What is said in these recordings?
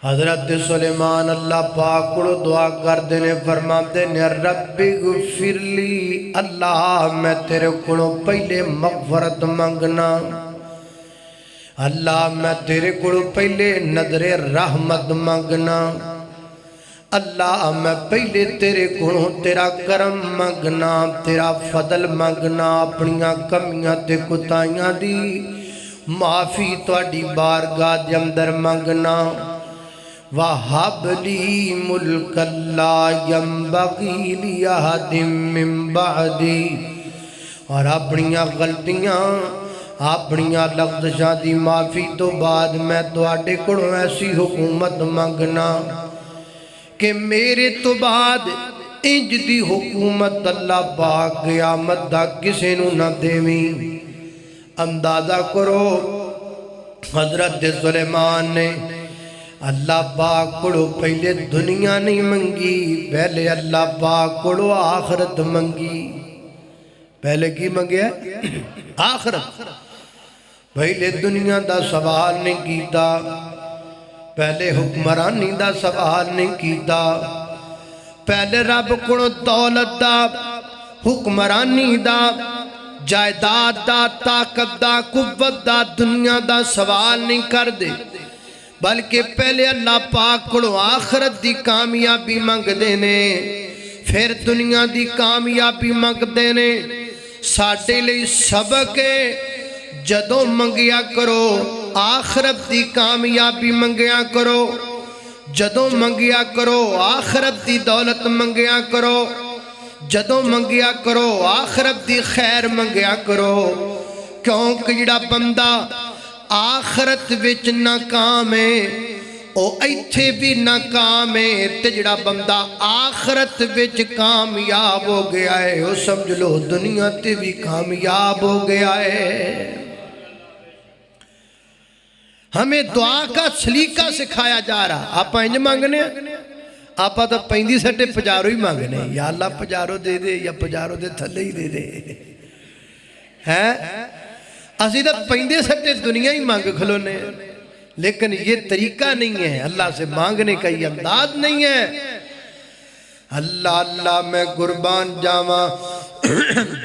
حضرت سلیمان اللہ پاک کو دعا کر دینے فرماتے نے ربی غفر لی، اللہ میں تیرے کو پہلے مغفرت مانگنا، اللہ میں تیرے کو پہلے نظر رحمت مانگنا، اللہ میں پہلے تیرے کو تیرا کرم مانگنا، تیرا فضل مانگنا، اپنیاں کمیاں تے کوتاہیاں دی معافی تواڈی بارگاہ دے اندر مانگنا۔ وَهَبْ لِي مُلْكًا لَا يَنبَغِي لِأَحَدٍ مِّن بَعْدِي، اور اپنیاں غلطیاں اپنیاں لغزشاں دی معافی تو بعد میں تواڈے کولوں ایسی حکومت مانگنا کہ میرے تو بعد انج دی حکومت اللہ پاک قیامت دا کسے نو نہ دیویں۔ اندازہ کرو حضرت سلیمان نے اللہ پاک کو پہلے دنیا نہیں منگی، پہلے اللہ پاک کو آخرت منگی۔ پہلے کی منگیا؟ آخرت۔ پہلے دنیا دا سوال نہیں کیتا، پہلے حکمرانی دا سوال نہیں کیتا، پہلے رب کو دولت دا، حکمرانی دا، جائیداد دا، طاقت دا، قوت دا، دنیا دا سوال نہیں کر دے، بلکہ پہلے اللہ پاک کو آخرت دی کامیابی منگ دینے، پھر دنیا دی کامیابی منگ دینے۔ ساڑھے لئی سبق ہے، جدوں منگیا کرو آخرت دی کامیابی منگیا کرو، جدوں منگیا کرو آخرت دی دولت منگیا کرو، جدوں منگیا کرو آخرت دی خیر منگیا کرو، کیونکہ جڑا بندہ آخرت وچ ناکام ہے او ایتھے بھی ناکام ہے، تے جڑا بندہ آخرت وچ کامیاب ہو گیا ہے وہ سمجھ لو دنیا تے بھی کامیاب ہو گیا ہے۔ ہمیں دعا کا سلیقہ سکھایا جا رہا، آپ انج مانگنے آپ تو پیندی سٹے پجارو ہی مانگنے، یا اللہ پجارو دے دے یا پجارو دے تھلے ہی دے دے ہے۔ اسی تو پیندے سٹے دنیا ہی مانگ کھلونے، لیکن یہ طریقہ نہیں ہے، اللہ سے مانگنے کا یہ انداز نہیں ہے۔ اللہ اللہ میں قربان جاواں،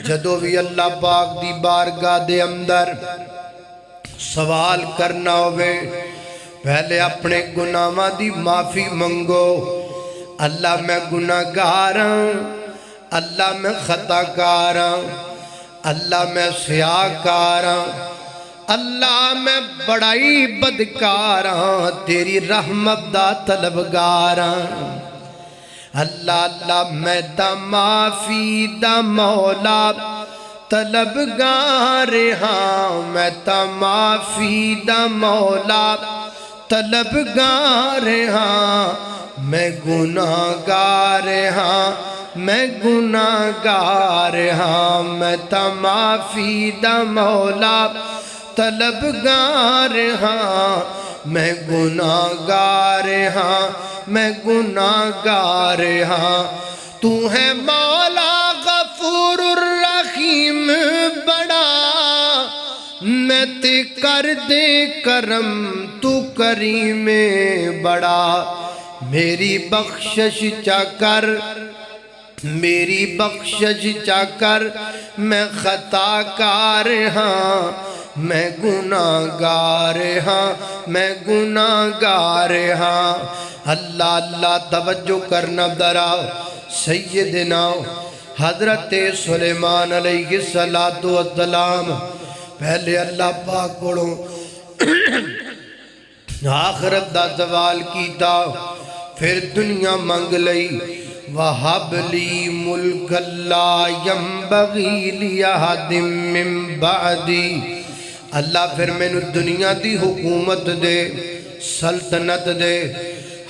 جدو بھی اللہ پاک دی بارگاہ دے اندر سوال کرنا ہوئے پہلے اپنے گناہاں دی معافی منگو۔ اللہ میں گناہگار ہوں، اللہ میں خطا کار ہوں، اللہ میں سیاہکار ہوں، اللہ میں بڑائی بدکار ہوں، تیری رحمت دا طلبگار ہوں۔ اللہ اللہ میں دا معافی دا مولا طلبگار ہاں، میں تا معافی دا مولا طلبگار ہاں، میں گناہگار ہاں، میں گناہگار ہاں، میں تا معافی دا مولا طلبگار ہاں، میں گناہگار ہاں، میں گناہگار ہاں۔ تو ہے مولا غفور الرحیم بڑا، میں تے کر دے کرم تو کریم بڑا، میری بخشش چا کر، میری بخشش چا کر، میں خطا کار ہاں، میں گناہگار ہاں، میں گناہگار ہاں۔ اللہ اللہ توجہ کرنا دراؤ، سیدنا حضرت سلیمان علیہ السلام پہلے اللہ پاک کو آخرت دا سوال کیتا، پھر دنیا منگ لئی۔ وَهَبْ لِي مُلْكًا لَا يَنبَغِي لِأَحَدٍ مِّن بَعْدِي، اللہ پھر میں نے دنیا دی حکومت دے، سلطنت دے،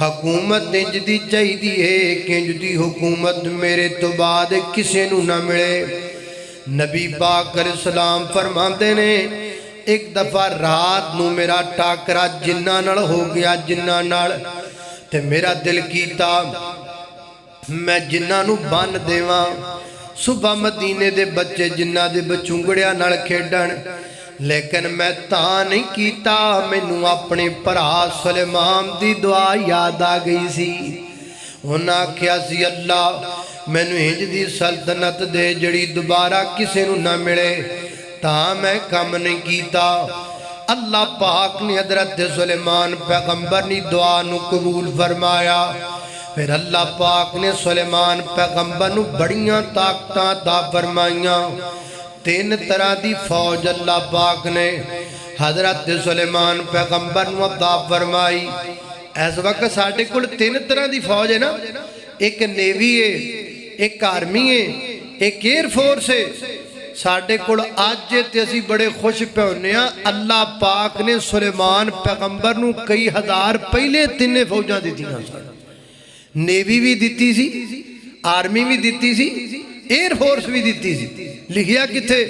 حکومت انج دی چاہی دی ہے کہ انج دی حکومت میرے تو بعد کسے نو نہ ملے۔ نبی پاک علیہ السلام فرماتے نے ایک دفعہ رات نو میرا ٹاکرا جنہ نال ہو گیا، جنہ نال، تے میرا دل کیتا میں جنہ نو بان دیواں۔ صبح مدینے دے بچے جنہ دے بچونگڑیاں نال کھیڈن، لیکن میں تا نہیں کیتا، مینوں اپنے بھرا سلیمان دی دعا یاد آ گئی سی۔ انہاں کیا سی اللہ مینوں انج دی سلطنت دے جڑی دوبارہ کسے نوں نہ ملے، تا میں کم نہیں کیتا۔ اللہ پاک نے حضرت سلیمان پیغمبر نے دعا نو قبول فرمایا۔ پھر اللہ پاک نے سلیمان پیغمبر نو بڑیاں طاقتاں عطا فرمائیاں۔ 3 طرح دی فوج اللہ پاک نے حضرت سلیمان پیغمبر نو عطا فرمائی۔ اس وقت ساڑھے کل 3 طرح دی فوج ہے نا، ایک نیوی ہے، ایک آرمی ہے، ایک ایئر فورس ہے۔ ساڑھے کل آج تے اسی بڑے خوش پہ ہونے ہیں، اللہ پاک نے سلیمان پیغمبر نو کئی ہزار پہلے 3 فوجاں دیتی ہیں۔ نیوی بھی دیتی سی، آرمی بھی دیتی سی، ایئر فورس بھی دیتی سی۔ لکھیا کتے؟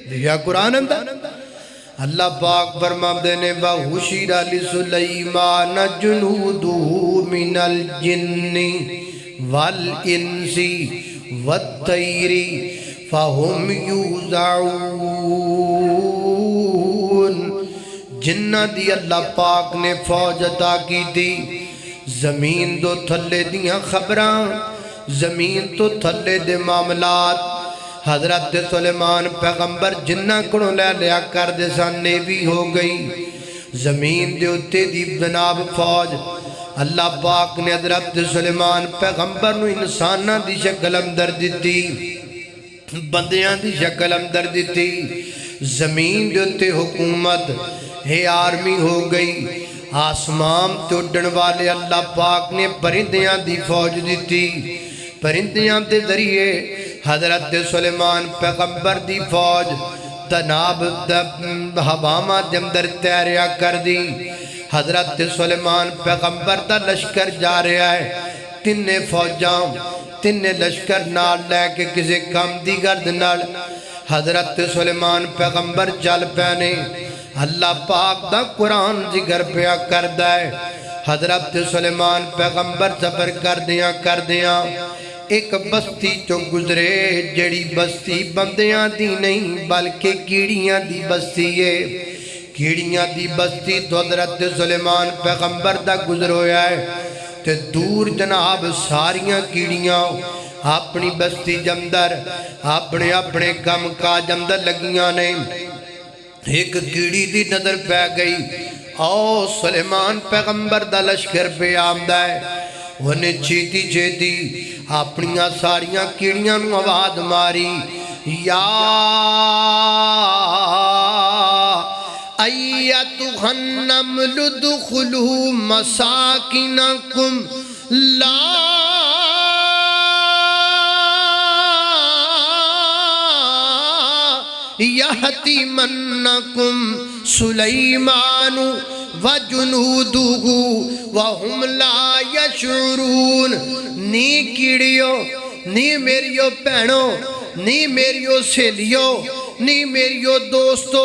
لکھیا قرآن اندر۔ اللہ پاک فرماتے نے وَحُشِرَ لِسُلَيْمَانَ جُنُودُهُ مِنَ الْجِنِّ وَالْإِنسِ وَالطَّيْرِ فَهُمْ يُوزَعُونَ۔ جنہ دی اللہ پاک نے فوج عطا کی تھی، زمین دو تھلے دیاں خبراں، زمین تو تھلے دے معاملات۔ حضرت سلیمان پیغمبر جنہ کنوں لے لیا کر دے سان نیوی ہو گئی، زمین دے اتے دی بناب فوج۔ اللہ پاک نے حضرت سلیمان پیغمبر نو انسانہ دی شکل اندر دیتی، بندیاں دی شکل اندر دیتی، زمین دے اتے حکومت ہے آرمی ہو گئی۔ آسمان تے اڈن والے اللہ پاک نے پرندیاں دی فوج دیتی، پرندیاں دے ذریعے حضرت سلیمان پیغمبر دی فوج تناب ہواما دے اندر تیریا کر دی۔ حضرت سلیمان پیغمبر دا لشکر جا رہا ہے، 3 فوجاں 3 لشکر نال لے کے کسی کام دی گرد نال حضرت سلیمان پیغمبر چل پینے۔ اللہ پاک دا قرآن ذکر پیا کردہ ہے، حضرت سلیمان پیغمبر سفر کر دیاں ایک بستی چو گزرے، جڑی بستی بندیاں دی نہیں بلکہ کیڑیاں دی بستی ہے۔ کیڑیاں دی بستی تو حضرت سلیمان پیغمبر دا گزر ہویا ہے، تے دور جناب ساریاں کیڑیاں اپنی بستی جمدر اپنے اپنے کم کاج اندر لگیاں نے۔ ایک کیڑی دی نظر پہ گئی، او سلیمان پیغمبر دا لشکر پہ آمدہ ہے، انہیں چھیتی چھیتی اپنیاں ساریاں کیڑیاں نو آواز ماری، یا ایتھا النمل ادخلوا مساکنکم لا یحتمنکم سلیمان وجنودہ وہم لا یشعرون۔ نی کیڑیو، نی میریو پہنو، نی میریو سیلیو، نی میریو دوستو،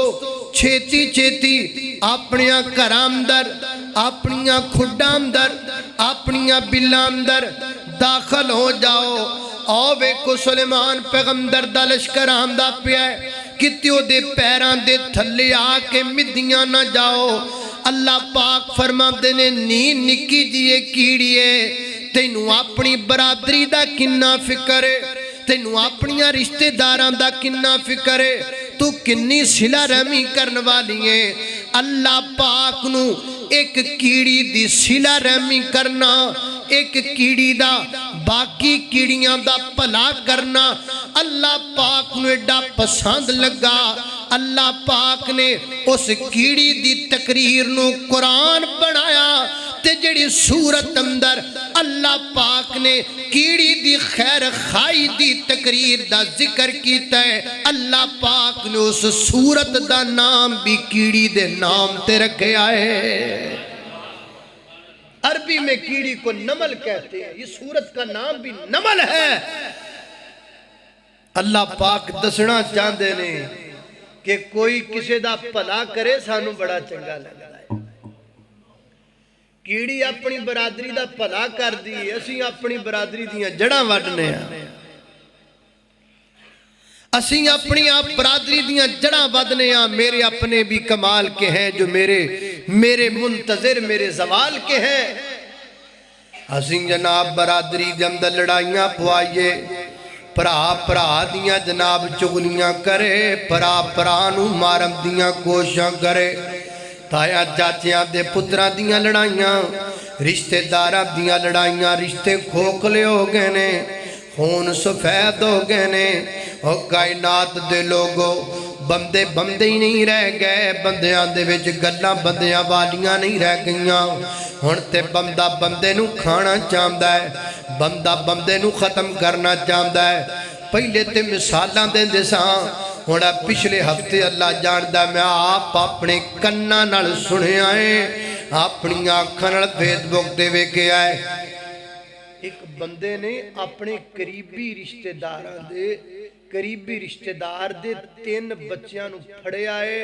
چھیتی چھیتی اپنیاں کرام در، اپنیاں کھڈام در، اپنیاں بلام در داخل ہو جاؤ۔ او ویکو سلیمان پیغمبر دا لشکر آمدہ پہ ہے، کتیوں دے پیران دے تھلے آکے مدیاں نہ جاؤ۔ اللہ پاک فرما دینے نی نکی دیئے کیڑیے، تینوں اپنی برادری دا کنہ فکر ہے، تینوں اپنیاں رشتہ داران دا کنہ فکر ہے، تو کنی صلہ رحمی کرن والی ہیں۔ اللہ پاک نو ایک کیڑی دی صلہ رحمی کرنا، ایک کیڑی دا باقی کیڑیاں دا پلا کرنا اللہ پاک نو ایڈا پسند لگا۔ اللہ پاک نے اس کیڑی دی تقریر نو قرآن بنایا، تے جڑی سورت اندر اللہ پاک نے کیڑی دی خیر خائی دی تقریر دا ذکر کیتا ہے، اللہ پاک نے اس سورت دا نام بھی کیڑی دے نام تے رکھے آئے۔ عربی میں کیڑی کو نمل کہتے ہیں، یہ سورت کا نام بھی نمل ہے۔ اللہ پاک دسنا چاہتے ہیں کہ کوئی کسی دا پلا کرے سانو بڑا چنگا لگا ہے۔ کیڑی اپنی برادری دا پلا کر دی، اسی اپنی برادری دیاں جڑاں وڈنے ہیں۔ اسی اپنی آپ برادری دیاں جڑاں بدنے ہاں، میرے اپنے بھی کمال کے ہیں جو میرے منتظر میرے زوال کے ہیں۔ اسی جناب برادری دے اندر لڑائیاں پوائیے، پرا دیاں جناب چغلیاں کرے، پرانو مارم دیاں کوشاں کرے، تایا چاچیاں دے پترہ دیاں لڑائیاں، رشتے دارہ دیاں لڑائیاں، رشتے کھوکلے ہو گئے نے، خون سفید ہو گئے نے، اور کائنات دے لوگوں بندے ہی نہیں رہ گئے، بندیاں دے وچ گلاں بندیاں والیاں نہیں رہ گئیاں، ہن تے بندہ بندے نو کھانا چاہتا ہے، بندہ بندے نو ختم کرنا چاہتا ہے۔ پہلے تے مثالاں دے دساں، ہن پچھلے ہفتے اللہ جاندا میں آپ اپنے کناں نال سنے آئے، اپنی آنکھاں نال فیس بک تے ویکھے آئے، ایک بندے نے اپنے قریبی رشتہ دار دے 3 بچیاں نو پھڑے آئے،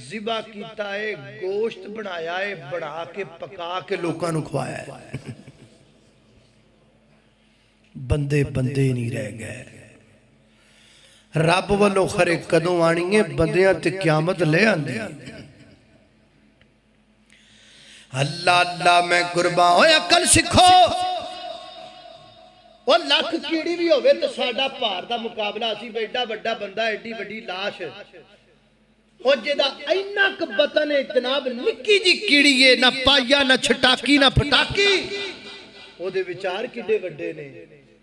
ذبح کیتا ہے، گوشت بنایا ہے، بڑھا کے پکا کے لوکاں نو کھوایا ہے۔ بندے نہیں رہ گئے، رب والو خرے کدوں آنی ہے، بندیاں تے قیامت لے آندی۔ اللہ میں قربان ہویا کل سکھو، وہ لاکھ کیڑی بھی ہوئے تو ساڑھا پار دا مقابلہ اسی بیٹا بڑا بندہ ایڈی بڑی لاش، وہ جدہ اینک بطن جناب نکی جی کیڑی ہے، نہ پایا نہ چھٹاکی نہ پھٹاکی، وہ دے وچار کڈے وڈے نے،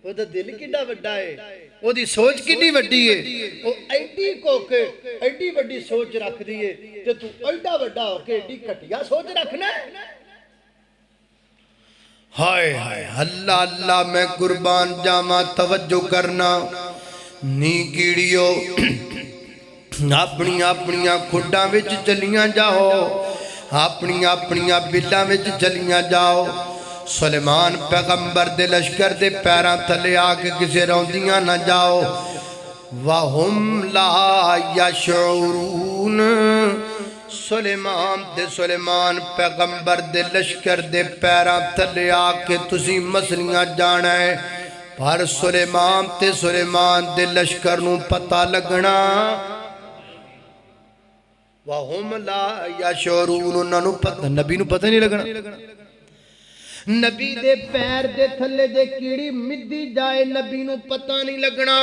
وہ دے دل کڈا وڈا ہے، وہ دی سوچ کڈی وڈی ہے، وہ ایڈی کو کے ایڈی وڈی سوچ رکھ دیئے کہ تو ایڈا وڈا ہو کے ایڈی کٹیا سوچ رکھنا ہے۔ ہائے ہائے اللہ میں قربان جاما، توجہ کرنا، نی کیڑیو اپنیاں کھڈاں وچ چلیاں جاؤ، اپنیاں بلاں وچ چلیاں جاؤ۔ سلیمان پیغمبر دے لشکر دے پیراں تھلے آکے کسے روندیاں نہ جاؤ، وَهُمْ لَا يَشْعُرُونَ۔ سلیمان پیغمبر دے لشکر دے پیراں تھلے آکے تسی مسلیاں جانا ہے، پر سلیمان دے لشکر نو پتہ لگنا، وَهُمْ لَا يَشْعُرُونَ، انہاں نو پتہ، نبی نو پتہ نہیں لگنا، نبی دے پیر دے تھلے دے کیڑی مدی جائے نبی نو پتہ نہیں لگنا،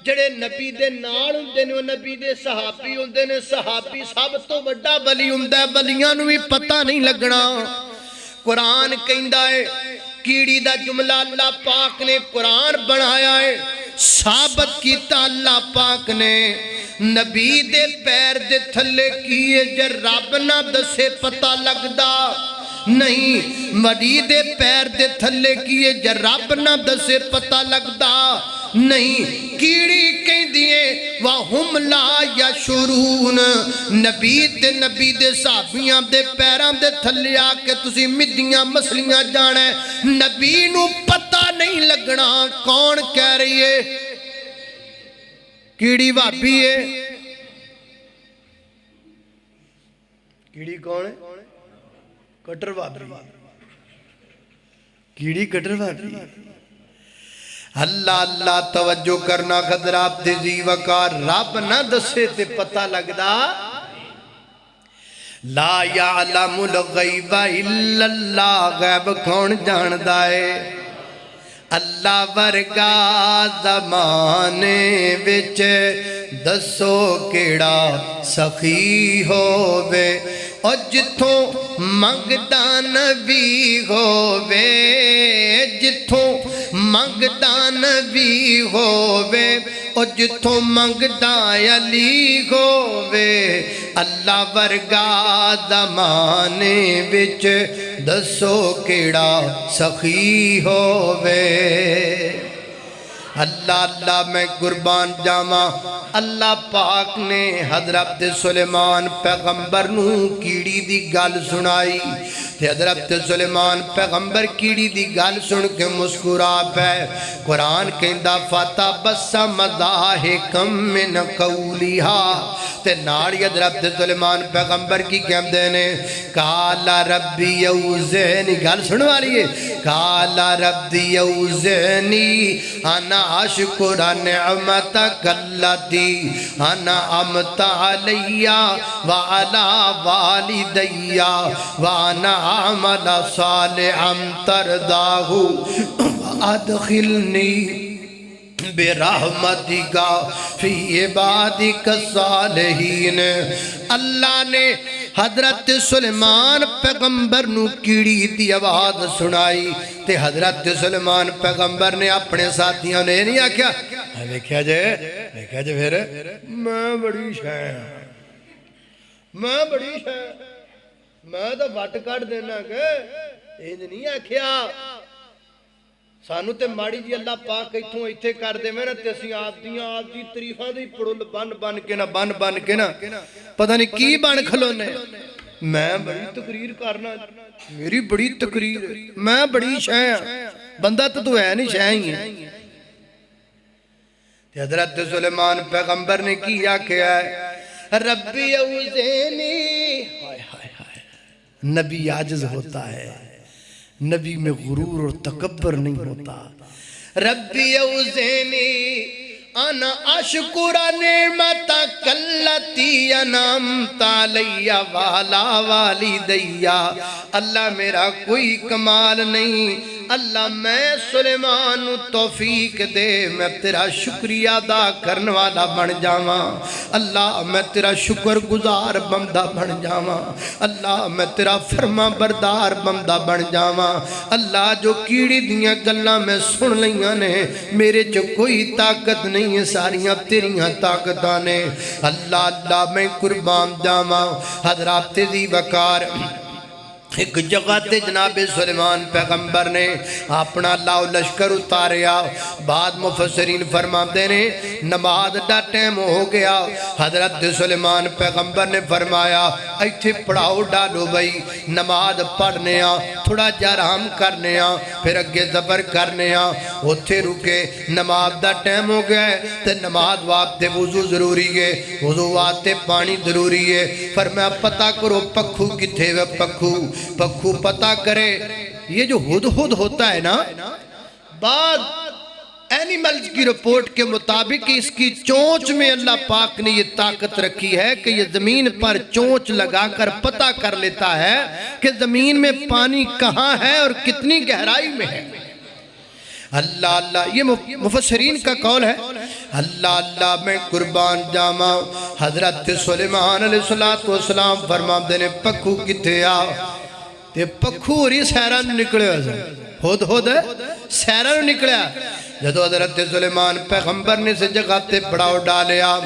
جڑے نبی دے نال ہوندے نے وہ نبی دے صحابی ہوندے نے، صحابی سب تو بڑا بلی ہوندا ہے، بلیاں نو بھی پتہ نہیں لگنا۔ قرآن کہندا ہے، کیڑی دا جملہ اللہ پاک نے قرآن بنایا ہے، ثابت کیتا اللہ پاک نے، نبی دے پیر دے تھلے کیے جے رب نہ دسے پتہ لگدا نہیں، وڈی دے پیر دے تھلے کیے جے رب نہ دسے پتہ لگدا نہیں۔ کیڑی کہیں دیئے وَهُمْ لَا يَشْعُرُونَ، نبی دے صحابیاں دے پیراں دے تھلے آکے تسی مدیاں مسلیاں جانا ہے، نبی نو پتہ نہیں لگنا کون کہہ رہی ہے، کیڑی وابی ہے، کیڑی کون ہے؟ کٹر وابی، کیڑی کٹر وابی۔ اللہ توجہ کرنا، خطرات دے زی وقار رب نہ دسے تے پتہ لگدا، لا یعلم الغیب الا اللہ، غیب کون جاندہ ہے؟ اللہ ورگا زمانے وچ دسو کیڑا سخی ہووے، اور جتھوں منگدا نبی ہووے، جتھوں منگدا نبی ہووے، اور جتھوں منگدا علی ہووے، اللہ ورگا زمانے وچ دسو کیڑا سخی ہووے۔ اللہ میں قربان جاما، اللہ پاک نے حضرت سلیمان پیغمبر نو کیڑی دی گل سنائی، تے حضرت سلیمان پیغمبر کیڑی دی گل سن کے مسکرا پے قرآن کہندا فتبسم ضاحکا من قولھا تے ناڑی حضرت سلیمان پیغمبر کی کہندے نے قال ربی اوزعنی گل سن والی ہے قال ربی اوزعنی انا اشکر نعمتک التی انعمت علی وعلی والدی وانا اعمل صالحا ترضاہ وادخلنی برحمتک فی عبادک الصالحین۔ اللہ نے حضرت سلیمان پیغمبر نو کیڑی دی آواز سنائی تے حضرت سلیمان پیغمبر نے اپنے ساتھیوں نے نہیں آکھیا دیکھا جے پھر میں بڑی شے میں تو وٹ کٹ دینا کہ یہ نہیں آکھیا سانو تے ماڑی جی اللہ پاک ایتھوں ایتھے کر دے میں نا تے اسی آپ دی تریفاں دی پڑل بن کے نا پتہ نہیں کی بن کھلونے میں بڑی تقریر کرنا میری بڑی تقریر میں بڑی شے بندہ تو ہے نہیں شے ہی ہے۔ تے حضرت سلیمان پیغمبر نے کیا ربی اوزعنی نبی عاجز ہوتا ہے نبی میں غرور اور تکبر نہیں ہوتا ربی اوزعنی انا اشکر نعمتک التی انعمت علی وعلی والدی اللہ میرا کوئی کمال نہیں اللہ میں سلیمان توفیق دے میں تیرا شکریہ ادا کرنے والا بن جاواں اللہ میں تیرا شکر گزار بندہ بن جاواں اللہ میں تیرا فرما بردار بندہ بن جاواں اللہ جو کیڑی دیاں گلاں میں سن لیاں نے میرے جو کوئی طاقت نہیں ہے ساریاں تیریاں طاقتاں نے اللہ میں قربان جاواں حضرات دی وقار ایک جگہ تے جناب سلیمان پیغمبر نے اپنا لاؤ لشکر اتاریا بعد مفسرین فرماتے نے نماز دا ٹائم ہو گیا حضرت سلیمان پیغمبر نے فرمایا ایتھے پڑھاؤ ڈالو بھئی نماز پڑھنے تھوڑا جرام کرنے پھر اگے زبر کرنے اتھے رکے نماز دا ٹائم ہو گیا تے نماز واسطے وضو ضروری ہے وضو واسطے پانی ضروری ہے فرمایا پتہ کرو پکھو کتھے وے پکھو پتہ کرے یہ جو ہدہد ہوتا ہے نا بعد اینیملز کی رپورٹ کے مطابق اس کی چونچ میں اللہ پاک نے یہ طاقت رکھی ہے کہ یہ زمین پر چونچ لگا کر پتہ کر لیتا ہے کہ زمین میں پانی کہاں ہے اور کتنی گہرائی میں ہے اللہ یہ مفسرین کا قول ہے اللہ میں قربان جاواں حضرت سلیمان علیہ السلام فرماتے نے پکھو کتھے آ تے پکھو ہی سیران نکلے ہد سیران نکلے جدو حضرت سلیمان پیغمبر نے سے جگہ تے پڑاؤ ڈالیا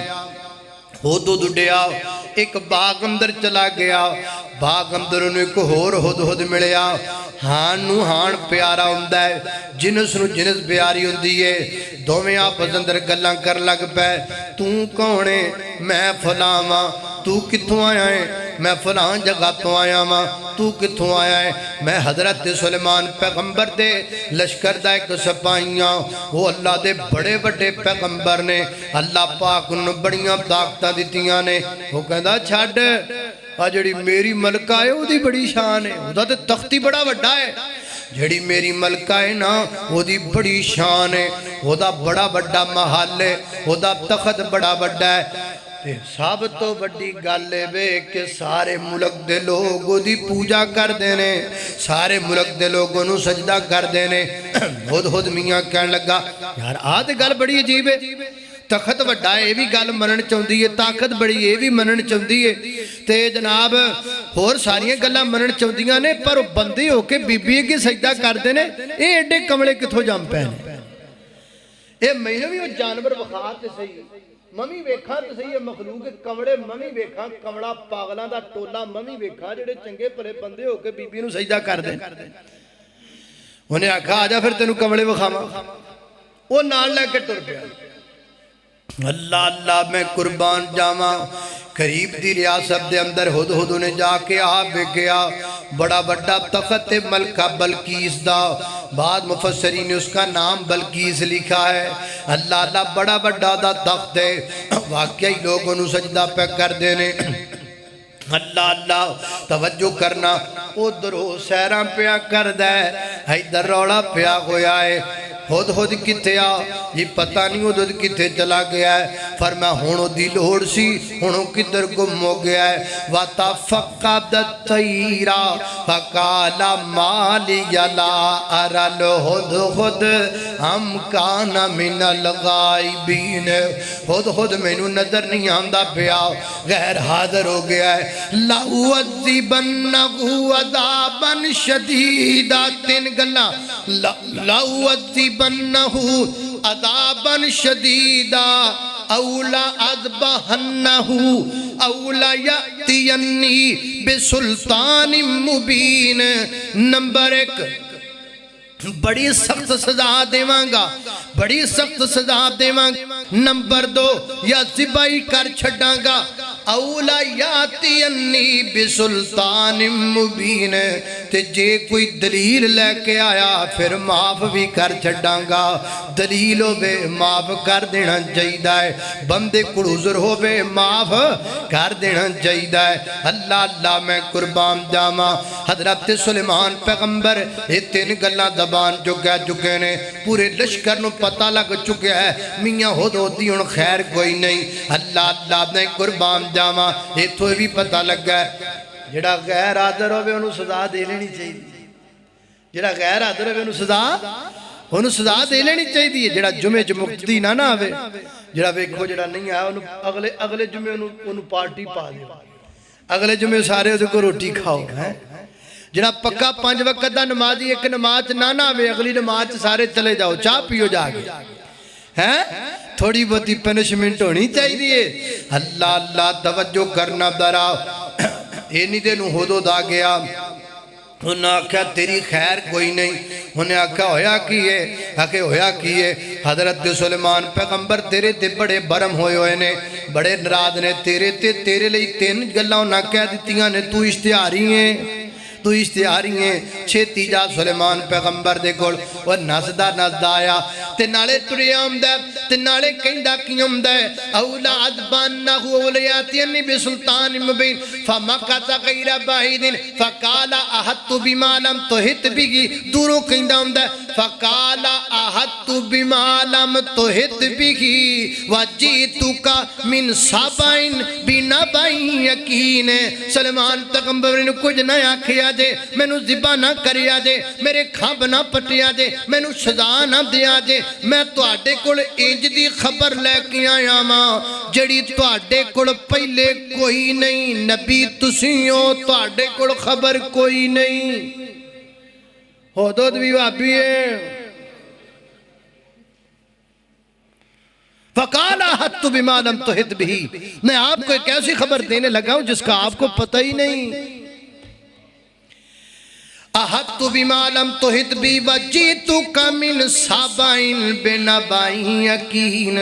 ہد ڈیا ایک باغ اندر چلا گیا باغ اندر انہیں کو ہور ہد ملیا ہان نو ہان پیارا ہوندہ ہے جنس نو جنس پیاری ہوندی ہے دو میں آپ اندر گلاں کر لگ پے تو کونے میں فلاں تو کتوں آیا ہے میں فلان جگہ تو آیا ماں تو کتوں آیا ہے میں حضرت سلیمان پیغمبر دے لشکر دا ایک سپاہیاں وہ اللہ دے بڑے بڑے پیغمبر نے اللہ پاک انہوں بڑیاں طاقتہ دیتیاں نے وہ کہندا چھاڑ جڑی میری ملکہ ہے وہ دی بڑی شان ہے وہ دا تختی بڑا وڈا ہے جڑی میری ملکہ ہے نا وہ دی بڑی شان ہے وہ دا بڑا بڑا محل ہے وہ دا تخت بڑا بڑا ہے سب تو بڑی گالے بے کہ سارے ملک دے لوگوں دی پوجا کر دینے سارے ملک دے لوگوں نو سجدہ کر دینے ہد میاں کہنے لگا یار آدھ گل بڑی عجیب ہے تخت وڈا ہے یہ بھی گل منن چاہندی ہے طاقت بڑی یہ بھی منن چاہندی ہے تے جناب اور ساریاں گلاں منن چاہندیاں نے پر بندے ہو کے بی بی کی سجدہ کر دینے اے ایڈے کملے کتھوں جم پے نے اے مینوں بھی وہ جانور وکھا تے صحیح ممی ویکھاں تے صحیح مخلوق کمڑے ممی ویکھاں کمڑا پاگلاں دا ٹولا ممی ویکھاں جڑے چنگے بھلے بندے ہو کے بی بی نو سجدہ کر دے انہیں آکھا آجا پھر تینوں کمڑے وکھاواں وہ نال لے کے ٹر پیا اللہ اللہ میں قربان جاواں قریب دی ریاست دے اندر ہدہد نے جا کے گیا بڑا بڑا تخت ملکہ بلقیس دا بعد مفسرین نے اس کا نام بلقیس لکھا ہے اللہ اللہ بڑا بڑا دا تخت ہے واقعی لوگوں نے سجدہ پہ کر دینے اللہ اللہ توجہ کرنا ادھر ہو سیران پیا کر دے ادھر روڑا پیا ہویا ہے ہدہد کتے یہ پتہ نہیں ہدہد کتے چلا گیا ہے فرمایا ہونو دی لوڑ سی ہونو کدھر گم ہو گیا ہے وَتَفَقَّدَ الطَّيْرَ فَقَالَ مَا لِيَ لَا أَرَى الْهُدْهُدْ أَمْ كَانَ مِنَ الْغَائِبِينَ ہدہد مینوں نظر نہیں آندا پیا غیر حاضر ہو گیا ہے لَأُعَذِّبَنَّهُ عَذَابًا شَدِيدًا تین گلاں لَأُعَذِّبَنَّهُ عَذَابًا شَدِيدًا اولا اذبحنہ اولا یأتینی بسلطان مبین نمبر ایک بڑی سخت سزا دیواں گا بڑی سخت سزا دیواں گا نمبر دو یا ذبح کر چھڑاں گا اولا یاتینی بسلطان مبین تے جے کوئی دلیل لے کے آیا پھر معاف بھی کر چھڑاں گا دلیل ہوئے معاف کر دینا چاہیے ہے بندے کو عذر ہوئے معاف کر دینا چاہیے ہے اللہ اللہ میں قربان جاواں حضرت سلیمان پیغمبر یہ تین گلاں زبان جو کہہ چکے نے پورے لشکر نو پتہ لگ چکے ہے میاں ہدہد ان خیر کوئی نہیں اللہ اللہ میں قربان جاواں یہ تو بھی پتہ لگ گیا جڑا غیر حاضر ہوئے انہوں سزا دے لینی چاہیے جڑا غیر حاضر ہوئے انہوں سزا دے لینی چاہیے جڑا جمعے جو مقتدی نہ آوے جڑا ویکھو جڑا نہیں آیا اگلے جمعے انہوں پارٹی پا دے اگلے جمعے سارے اسے کو روٹی کھاؤ جڑا پکا 5 وقت دا نمازی ایک نماز نہ آوے اگلی نماز سارے چلے جاؤ چاہ پیو جا کے تھوڑی بہتی پنشمنٹ ہونی چاہیے اللہ اللہ توجہ کرنا درا اینی دنوں ہدہد آ گیا انہوں نے کہا تیری خیر کوئی نہیں انہوں نے کہا ہویا کیے حضرت سلیمان پیغمبر تیرے تے بڑے برم ہوئے نے بڑے نراض نے تیرے لئی تین گلاں انہوں نے کہہ دیتیاں نے تو اشتہاری ہیں چھیتی جا سلیمان پیغمبر دے گوڑ وہ نزدہ آیا تے نالے تڑی آمدہ تے نالے کہندہ کی آمدہ اولا عذبانہو اولیاتینی بسلطان مبین فمکت غیر باہدین فقالا احدت بما لم تحط بھی دوروں کہندہ آمدہ فقالا احدت بما لم تحط بھی وجیتوکا من سابائن بنبائن یقین سلیمان پیغمبر نے کچھ نیا کھیا دے میں نو ذبح نہ کریا دے میرے کھاب نہ پٹیا دے میں نو سزا نہ دیا دے میں تواڈے کول انج دی خبر لے کے آیا ماں جڑی تواڈے کول پہلے کوئی نہیں نبی تسی ہو تواڈے کول خبر کوئی نہیں ہدہد بھی وابی ہے فقال احطت بما لم تحط به میں آپ کو ایک ایسی خبر دینے لگا ہوں جس کا آپ کو پتہ ہی نہیں احطت بما لم تحط بھی وجیتک من سابائن بنبائن یقین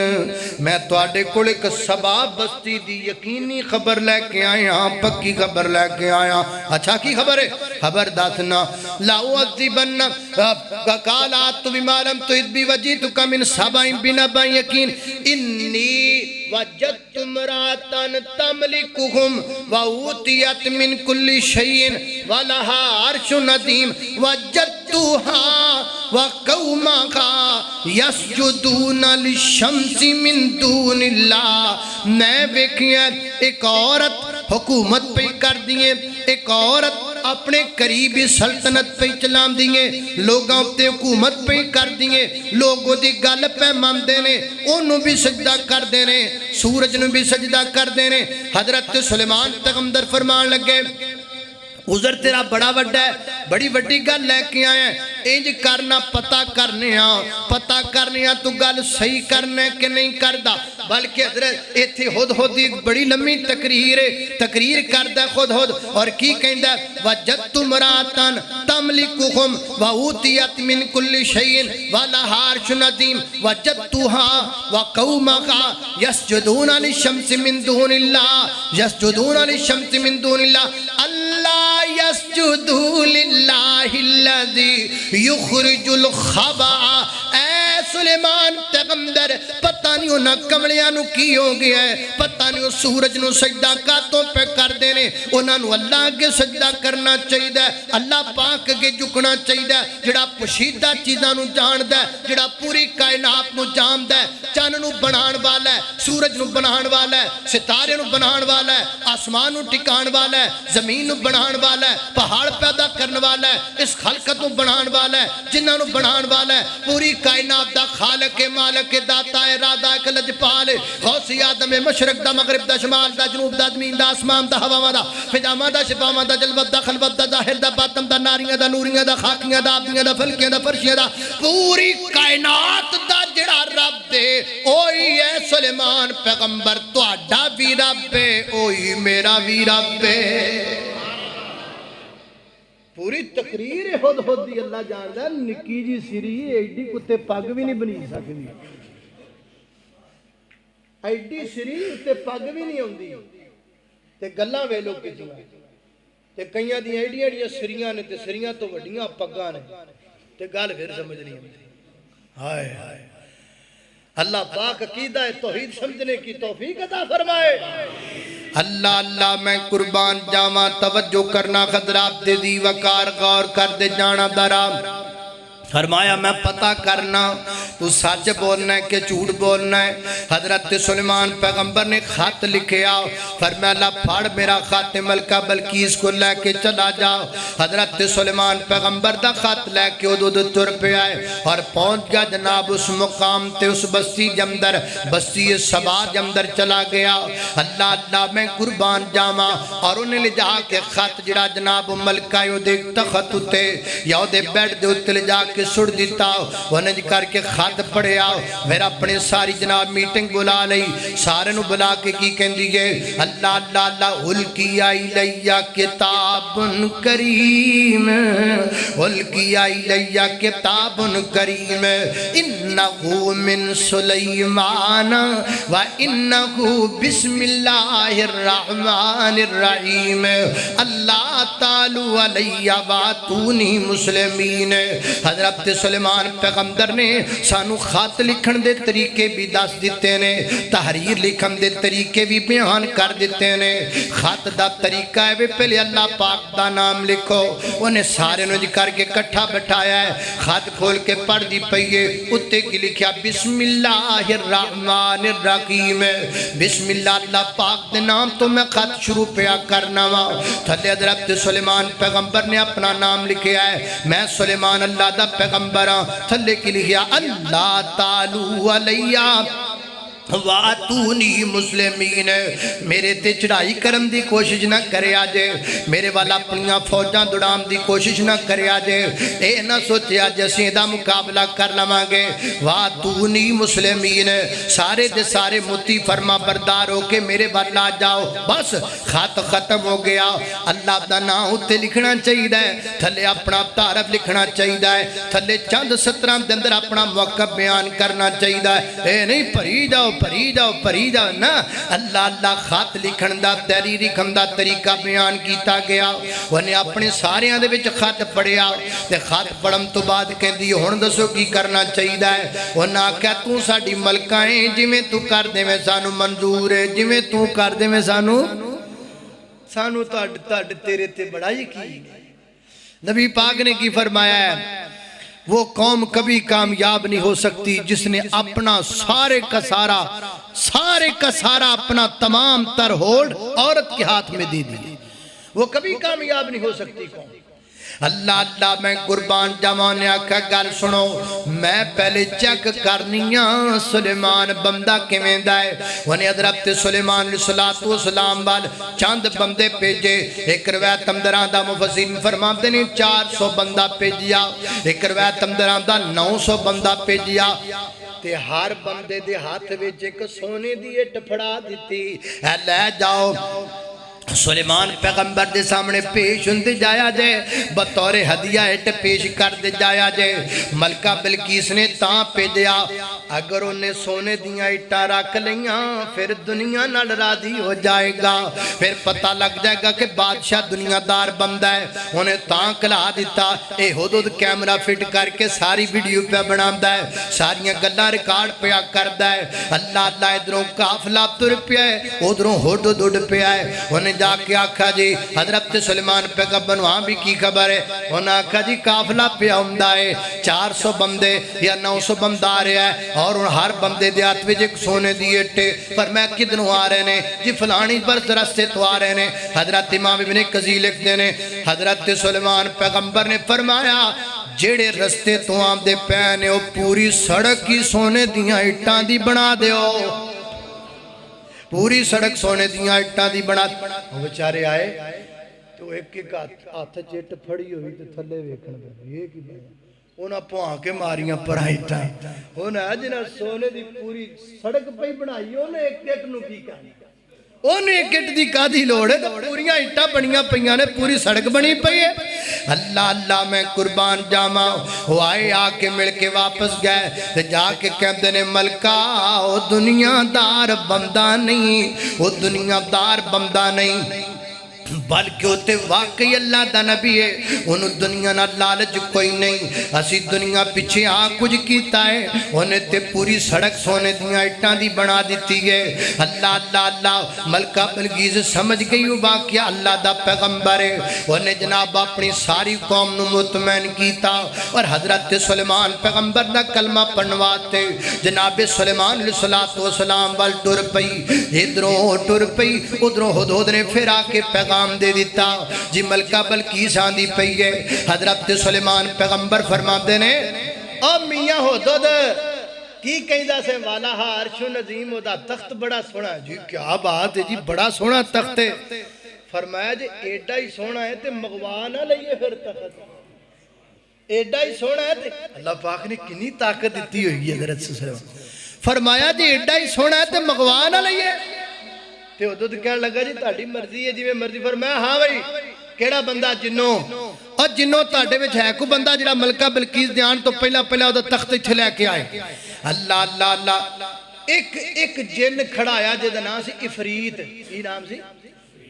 میں تواڈے کول ایک سبا بستی دی یقینی خبر لے کے آیا پکی خبر لے کے آیا اچھا کی خبر ہے خبر داتنا لا اعذبن قال احطت بما لم تحط بھی وجیتک من سابائن بنبائن یقین انی وجدت امراتن تملکہم وَأُوتِيَتْ مِنْ كُلِّ شَيْءٍ وَلَهَا عَرْشٌ عَظِيمٌ وَجَدْتُهَا وَقَوْمَهَا يَسْجُدُونَ لِلشَّمْسِ مِنْ دُونِ اللَّهِ میں ویکھیاں ایک عورت حکومت پہ کر دیئے ایک عورت اپنے قریبی سلطنت پہ چلام دیئے لوگوں تے حکومت پہ کر دیئے لوگوں دی گل پہ مان دینے انہوں بھی سجدہ کر دینے سورج نو بھی سجدہ کر دینے حضرت سلیمان پیغمبر فرمان لگے عذر تیرا بڑا وڈا ہے بڑی وڈی گل لے کے آئے ہیں انج کرنا پتہ کرنے تو گل صحیح کرنے کہ نہیں کردہ بلکہ حضرت ایتھے ہدہد دی بڑی لمبی تقریر کردا خود اور کی کہندا وجدت امراتن تملکہم واوتیت من کل شیء ولہا عرش عظیم وجدتها وقومها يسجدون للشمس من دون اللہ اللہ يسجدوا للہ الذی یخرج الخبأ اے سلیمان پیغمبر پتہ نہیں انہاں کملیاں نو کی ہو گیا ہے پتہ نہیں سورج نو سجدہ کاتوں پہ کر دینے انہاں نو اللہ کے سجدہ کرنا چاہیے اللہ پاک کے جھکنا چاہیے جڑا پوشیدہ چیزاں نو جاند ہے جڑا پوری کائنات نو جاند ہے چاند نو بنان والا ہے سورج نو بنان والا ہے ستارے نو بنان والا ہے آسمان نو ٹکان والا ہے زمین نو بنان والا ہے پہاڑ پیدا کرنے والا ہے اس خلقت نو بنان والا ہے جنہاں نو بنان والا ہے پوری کائنات دا خالق مالک داتا ارادہ لجپال غوثی آدم مشرق دا مغرب دا شمال دا جنوب دا زمین دا آسمان دا ہوا دا فجامہ دا شفامہ دا جلوت دا خلوت دا ظاہر دا باطن دا ناریاں دا نوریاں دا خاکیاں دا آبدیاں دا فلکیاں دا فرشیاں دا پوری کائنات دا جڑا رب دے اوہی ہے سلیمان پیغمبر تو اڈا بھی رب ہے اوہی میرا بھی رب ہے پوری تقریر ہدہد دی اللہ جاندہ نکی جی سری ایڈی کتے پاگ بھی نہیں بنی سکتی ایڈی سری تے پاگ بھی نہیں ہوندی تے گلاں ویلو کی جی تے کئیاں دی ایڈیاں ایڈیاں سریاں نے تے سریاں تو وڈیاں پگاں نے تے گل پھر سمجھ نہیں ہوندی ہائے ہائے اللہ پاک عقیدہ توحید سمجھنے کی توفیق عطا فرمائے اللہ اللہ میں قربان جاواں توجہ کرنا خضرات دے دی وقار غور کر دے جانا درام فرمایا میں پتہ کرنا تو سچ بولنا ہے کہ جھوٹ بولنا ہے حضرت سلیمان پیغمبر نے خط لکھیا فرمایا اللہ پھاڑ میرا خط ملکہ بلقیس کو لے کے چلا جاؤ حضرت سلیمان پیغمبر دا خط لے کے ادھود تر پہ آئے اور پہنچ گیا جناب اس مقام تے اس بستی جمدر بستی سبا جمدر چلا گیا اللہ اللہ میں قربان جاواں اور انہیں لے جا کے خط جڑا جناب ملکہ یو دے تخت تے یا دے بیڈ دے اتلے جا کے سڑ دیتا ونج کر کے خط پڑھے آؤ میرا اپنے ساری جناب میٹنگ بلا لئی سارے نو بلا کے کی کہن دیئے اللہ اللہ اللہ الکیا الیہ کتاب کریم الکیا الیہ کتاب کریم انہو من سلیمان و انہو بسم اللہ الرحمن الرحیم اللہ تعالی علیہ واتونی مسلمین حضرت سلیمان پیغمبر نے سانو خط لکھن دے طریقے بھی دس دیتے نے تحریر لکھن دے طریقے بھی بیان کر دیتے نے خط دا طریقہ ہے پہلے اللہ پاک دا نام لکھو انہیں سارے نو کر کے کٹھا بٹھایا ہے خط کھول کے پڑھ دی پئیے اتے کی لکھیا بسم اللہ الرحمن الرحیم بسم اللہ اللہ پاک دے نام تو میں خط شروع پیا کرنا وا تھلے حضرت سلیمان پیغمبر نے اپنا نام لکھیا ہے میں سلیمان اللہ دا پیغمبران تھلے کی لکھیا اللہ تعالی علیہ واتونی مسلمین میرے تے چڑھائی کرم دی کوشش نہ کرے آجے میرے والا اپنیاں فوجاں دڑام دی کوشش نہ کرے آجے اے نہ سوچے آجے سیدھا مقابلہ کر لمانگے واتونی مسلمین سارے دے سارے متی فرما بردار ہو کے میرے والا جاؤ بس خط ختم ہو گیا اللہ دا نا ہوتے لکھنا چاہیے تھلے اپنا تعارف لکھنا چاہیے تھلے چند ستران دندر اپنا موقع بیان کرنا چاہیے اے نہیں پری جاؤ پری جاؤ نا اللہ اللہ خط لکھن دا تحریر لکھن دا طریقہ بیان کیتا گیا انہیں اپنے سارے آدھے بچ خط پڑھیا تے خط پڑھم تو بعد کہہ دی ہون دسو کی کرنا چاہیے انہاں کہا تو ساڑی ملکائیں جی میں تو کر دے میں سانو منظور ہے جی میں تو کر دے میں سانو تو تیرے تے بڑائی کی نبی پاک نے کی فرمایا ہے وہ قوم کبھی کامیاب نہیں ہو سکتی جس نے اپنا سارے کا سارا اپنا تمام تر ہولڈ عورت کے ہاتھ میں دے دی وہ کبھی کامیاب نہیں ہو سکتی قوم اللہ اللہ میں قربان جاواں آکھا گل سنو میں پہلے چیک کرنیاں سلیمان بندہ کیویں دا ہے انہیں حضرت سلیمان علیہ السلام وال چاند بندے بھیجے ایک روایت اندران دا مفسرین فرماتے نے 400 بندہ بھیجیا ایک روایت اندران دا 900 بندہ بھیجیا تے ہر بندے دے ہاتھ وچ ایک سونے دی اٹ پھڑا دتی اے لے جاؤ سلیمان پیغمبر دے سامنے پیش ہوندے جایا جے بطور ہدیہ اٹ پیش کر دے جایا جے ملکہ بلقیس نے تاں بھیجیا اگر انہیں سونے دیاں اٹا رکھ لیاں پھر دنیا نال راضی ہو جائے گا پھر پتہ لگ جائے گا کہ بادشاہ دنیا دار بندہ ہے انہیں تاں کلا دیتا اے حدود کیمرہ فٹ کر کے ساری ویڈیو پہ بناتا ہے ساریاں گلاں ریکارڈ پیا کرتا ہے اللہ ادھروں قافلہ تر پیا ہے ادھروں حدود پیا ہے انہیں جا کے آکھا جی حضرت سلیمان پیغمبر وہاں بھی کی خبر ہے انہیں آکھا جی قافلہ پیا ہوندا ہے 400 بندے یا 900 بندہ آ رہے ہیں اور ہر بندے دے ہاتھ وچ ایک سونے دی اٹے پر میں کدنوں آ رہے نے جی فلانی پر راستے تو آ رہے نے حضرت امام ابن کثیر لکھتے نے حضرت سلیمان پیغمبر نے فرمایا جیڑے رستے تو آمدے پے نے وہ پوری سڑک کی سونے دیاں اٹاں دی بنا دیو پوری سڑک سونے دیاں اٹاں دی بنا وہ بیچارے آئے تو ایک ایک ہاتھ چٹ پھڑی ہوئی تے تھلے ویکھن دے یہ کی بنا انہاں پوہاں کے ماریاں پرائٹاں انہاں جنہاں سونے دی پوری سڑک پہ بنائی انہیں ایک اٹ نو کی کہانی انہیں ایک اٹ دی کادھی لوڑے تو پوریاں اٹا بنیاں پہیاں نے پوری سڑک بنی پہی ہے اللہ میں قربان جاما وہ آئے آکے مل کے واپس گئے تو جا کے کہتے نے ملکہ وہ دنیا دار بندہ نہیں وہ دنیا دار بندہ نہیں بلکہ ہوتے واقعی اللہ دا نبی ہے انہوں دنیا نہ لالچ کوئی نہیں اسی دنیا پیچھے کچھ کیتا ہے انہیں تے پوری سڑک سونے دیاں اٹاں دی بنا دیتی ہے اللہ ملکہ بلقیس سمجھ گئی وہ واقعہ اللہ دا پیغمبر ہے انہیں جناب اپنی ساری قوم نو مطمئن کیتا اور حضرت سلیمان پیغمبر دا کلمہ پڑھواتے جناب سلیمان علیہ السلام وال ٹر پئی ادھروں ٹر پئی ادھروں حدود نے پھر آ کے پیغام دے دیتا جی ملکہ بلقیس آندی پئی ہے حضرت سلیمان پیغمبر فرماتے نے او میاں حدود کی کہندا سے والا عرش نظیم دا تخت بڑا سونا ہے جی کیا بات ہے جی بڑا سونا تخت ہے فرمایا جی ایڈا ہی سونا ہے تے مغوا نہ لئیے پھر تخت ایڈا ہی سونا ہے تے اللہ پاک نے کنی طاقت دیتی ہوئی ہے حضرت سلیمان فرمایا جی ایڈا ہی سونا ہے تے مغوا نہ لئیے تے حدود کہنے لگا جی تہاڈی مرضی ہے جی میں مرضی فرمایا ہاں بھائی کیڑا بندہ جنوں اور جنوں تہاڈے وچ ہے کوئی بندہ جڑا ملکہ بلقیس دے آن تو پہلا او دا تخت ایتھے لے کے آئے اللہ ایک جن کھڑایا جے دا نام سی عفریت کی نام سی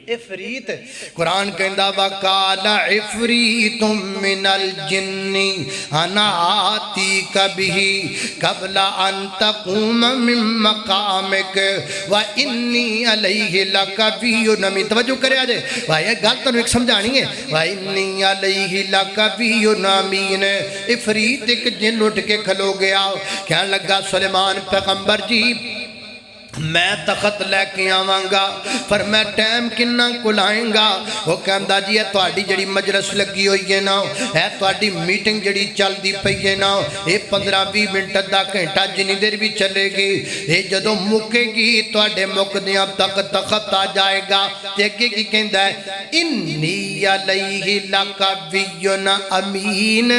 عفریت قرآن کہندہ وَقَالَ عِفْرِيتٌ مِّنَ الْجِنِّ أَنَا آتِيكَ بِهِ قَبْلَ أَن تَقُومَ مِن مَّقَامِكَ وَإِنِّي عَلَيْهِ لَقَوِيٌّ أَمِينٌ توجہ کرے آجے بھائی یہ گل تانوں ایک سمجھانی ہے وَإِنِّي عَلَيْهِ لَقَوِيٌّ أَمِينٌ عفریت ایک جن اٹھ کے کھلو گیا کہنے لگا سلیمان پیغمبر جی میں تخت لے کے آواں گا پر میں ٹائم کنہ کلائیں گا وہ کہندہ جی ہے توڑی جڑی مجلس لگی ہوئی ہے نا ہے توڑی میٹنگ جڑی چل دی پئی ہے نا یہ 15-20 منٹ دا گھنٹہ جنی دیر بھی چلے گی یہ جدو مکے گی توڑے مکدیاں تک تخت آ جائے گا دیکھے کی کہندہ ہے انی علیہ لقویٌ امین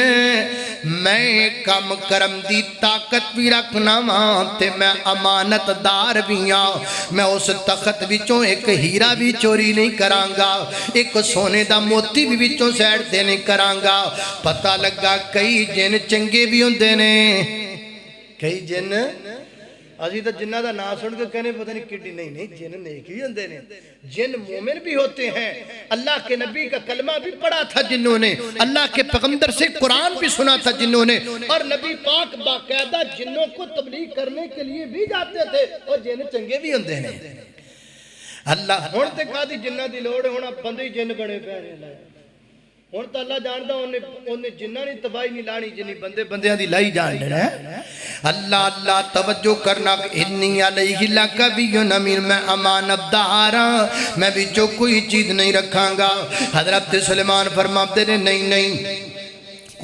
میں کم کرم دی طاقت بھی رکھنا تے میں امانت دار بھی ہاں میں اس تخت وچوں ایک ہیرا بھی چوری نہیں کرانگا ایک سونے دا موتی بھی وچوں سیڑ دے نہیں کرانگا پتہ لگا کئی جن چنگے بھی ہوندے نے کئی جن اسی تو جنہ دا نام سن کے کہنے پتہ نہیں کٹی نہیں جن نیک ہی ہوندے نے جن مومن بھی ہوتے ہیں اللہ کے نبی کا کلمہ بھی پڑھا تھا جنہوں نے اللہ کے پیغمبر سے قرآن بھی سنا تھا جنہوں نے اور نبی پاک باقاعدہ جنوں کو تبلیغ کرنے کے لیے بھی جاتے تھے اور جن چنگے بھی ہوندے ہیں اللہ ہون تے کہا دی جنہ دی لوڑ ہونا بندے جن بڑے پہنے لائے ہون تو اللہ جاندہ انہیں جنہ نہیں تباہی نہیں لانی جنہی بندے بندیاں دی لائی جان لے رہے اللہ توجہ کرنا انی علیہ لقویٌ امین میں امانت دارا میں بھی جو کوئی چیز نہیں رکھاں گا حضرت سلیمان فرماتے نے نہیں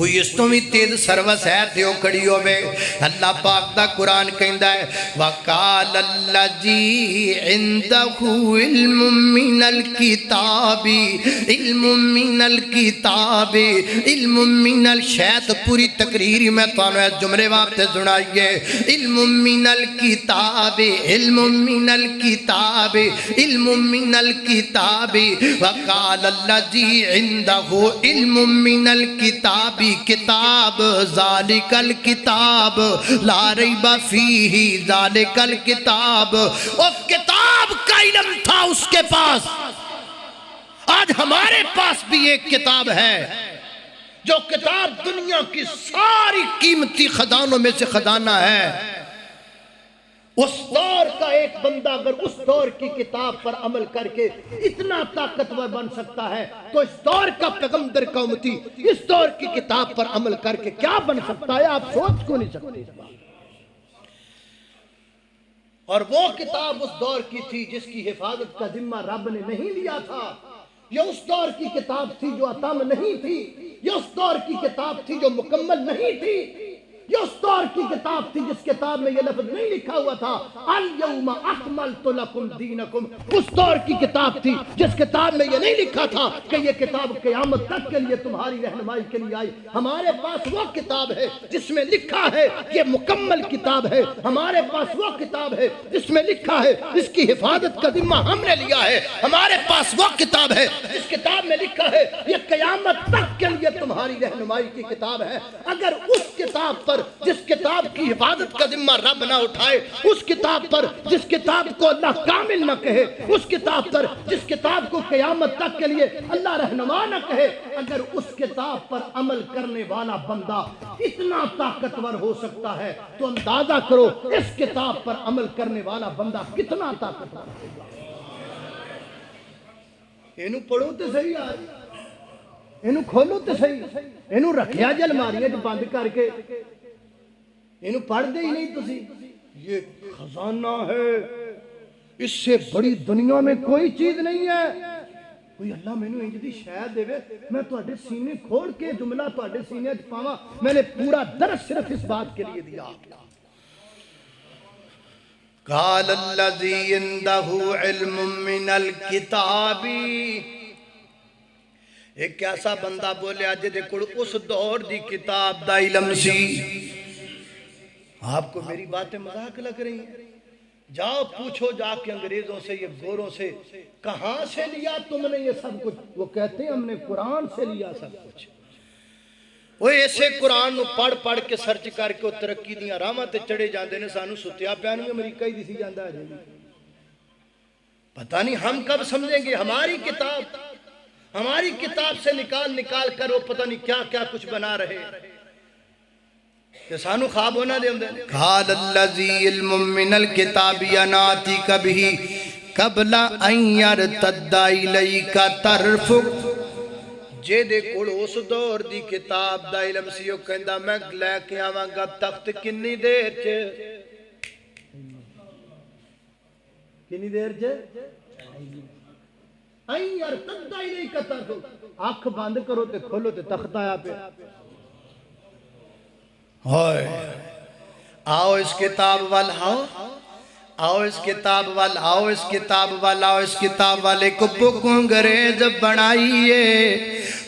کوئی اس تو بھی تیز سروس ہے تیو کڑی ہوئے اللہ پاک دا قرآن کہندہ ہے وَقَالَ الَّذِي عِنْدَهُ عِلْمٌ مِّنَ الْكِتَابِ عِلْمٌ مِّنَ الْكِتَابِ عِلْمٌ مِّنَ الشیط پوری تقریری میں توانو ہے جملے وابتے سنائیے عِلْمٌ مِّنَ الْكِتَابِ عِلْمٌ مِّنَ الْكِتَابِ عِلْمٌ مِّنَ الْكِتَابِ وَقَالَ الَّذِي عِنْدَهُ عِلْمٌ مِّنَ الْكِتَابِ کتاب ذالک الکتاب لا ریب فیہ ذالک الکتاب وہ کتاب کا علم تھا اس کے پاس آج ہمارے پاس بھی ایک کتاب ہے جو کتاب دنیا کی ساری قیمتی خزانوں میں سے خزانہ ہے اس دور کا ایک بندہ اگر اس دور کی کتاب پر عمل کر کے اتنا طاقتور بن سکتا ہے تو اس دور کا پیغمبر کا امتی اس دور کی کتاب پر عمل کر کے کیا بن سکتا ہے آپ سوچ کو نہیں سکتے اور وہ کتاب اس دور کی تھی جس کی حفاظت کا ذمہ رب نے نہیں لیا تھا یہ اس دور کی کتاب تھی جو اتم نہیں تھی یہ اس دور کی کتاب تھی جو مکمل نہیں تھی یہ اس دور کی کتاب تھی جس کتاب میں یہ لفظ نہیں لکھا ہوا تھا الَّيَوْمَ أَكْمَلْتُ لَكُمْ دِينَكُمْ اس دور کی کتاب تھی جس کتاب میں یہ نہیں لکھا تھا کہ یہ کتاب قیامت تک کے لیے تمہاری رہنمائی کے لیے آئی ہمارے پاس وہ کتاب ہے جس میں لکھا ہے یہ مکمل کتاب ہے ہمارے پاس وہ کتاب ہے جس میں لکھا ہے اس کی حفاظت کا ذمہ ہم نے لیا ہے ہمارے پاس وہ کتاب ہے جس کتاب میں لکھا ہے یہ قیامت تک کے لیے تمہاری رہنمائی کی کتاب ہے اگر اس کتاب پر جس کتاب کی حفاظت کا ذمہ رب نہ اٹھائے اس کتاب پر جس کتاب کو اللہ کامل نہ کہے اس کتاب پر جس کتاب کو قیامت تک کے لیے اللہ رہنما نہ کہے اگر اس کتاب پر عمل کرنے والا بندہ اتنا طاقتور ہو سکتا ہے تو اندازہ کرو اس کتاب پر عمل کرنے والا بندہ کتنا طاقتور ہوگا اینو پڑھو تے صحیح آج اینو کھولو تے صحیح اینو رکھیا جے الماریاں جو بند کر کے اینو پڑھ دے ہی نہیں تسی یہ خزانہ ہے اس سے بڑی دنیا میں کوئی چیز نہیں ہے کوئی اللہ میں نے انجدی شاید دے میں تو اڈے سینے کھوڑ کے جملہ تو اڈے سینے پاوا میں نے پورا درس صرف اس بات کے لیے دیا قال الذی عنده علم من الکتاب ایک ایسا بندہ بولے آج دے کڑ اس دور دی کتاب دا علم سی آپ کو میری باتیں مذاق لگ رہی ہیں جاؤ پوچھو جا کے انگریزوں سے یہ گوروں سے کہاں سے لیا تم نے یہ سب کچھ وہ کہتے ہیں ہم نے قرآن سے لیا سب کچھ وہ ایسے قرآن نو پڑھ پڑھ کے سرچ کر کے ترقی دیاں راما تے چڑھے جاندے نے سانو ستیا پیانی امریکہ ہی دیسی جاندہ ہے پتہ نہیں ہم کب سمجھیں گے ہماری کتاب سے نکال کر وہ پتہ نہیں کیا کیا کچھ بنا رہے کہ سانو خواب ہونا دے ہم دے قال الذی علم من الکتاب یناتی کبھی قبل ان یرتد الیک طرفک جے دے کوڑ اس دور دی کتاب دا علم سیو کہندا میں لے کے آواں گا تخت کنی دیر چ این یرتد الیک طرفک آنکھ بند کرو تے کھولو تے تخت آیا پہ آؤ اس کتاب وال آؤ اس کتاب وال آؤ اس کتاب وال آؤ اس کتاب والے کو بک انگریز بنائیے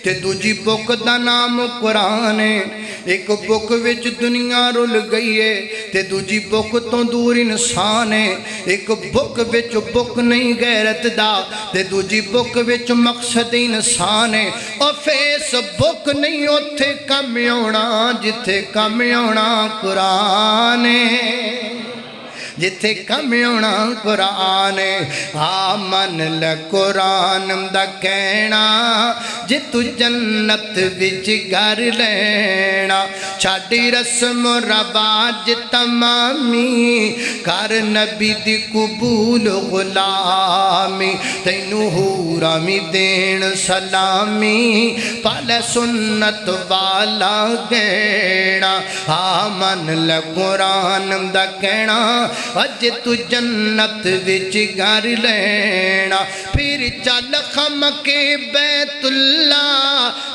تے دوجی بک دا نام قرآن ہے ایک بک وچ دنیا رل گئی ہے تے دوجی بک تو دور انسان ہے ایک بک وچ بک نہیں غیرت دا تے دوجی بک وچ مقصد انسان ہے اور فیس بک نہیں اتھے کم ہونا جتھے کم ہونا قرآن ہے جتھے کم ہونا قرآن آمن لقرآن دا کہنا جے تو جنت وچ گھر لینا چھاڑی رسم و رواج تمامی کر نبی دی قبول غلامی تینو حورامی دین سلامی پال سنت والا گینا آمن لقرآن دا کہنا اج تو جنت وچ گھر لینا پھر چل خم کے بیت اللہ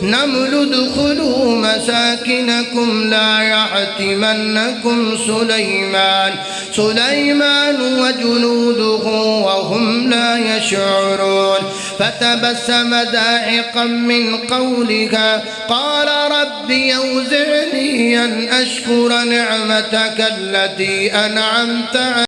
النمل ادخلوا مساكنكم لا يحطمنكم سليمان وجنوده وهم لا يشعرون فتبسم ضاحكا من قولها قال رب أوزعني أن أشكر نعمتك التي أنعمت علي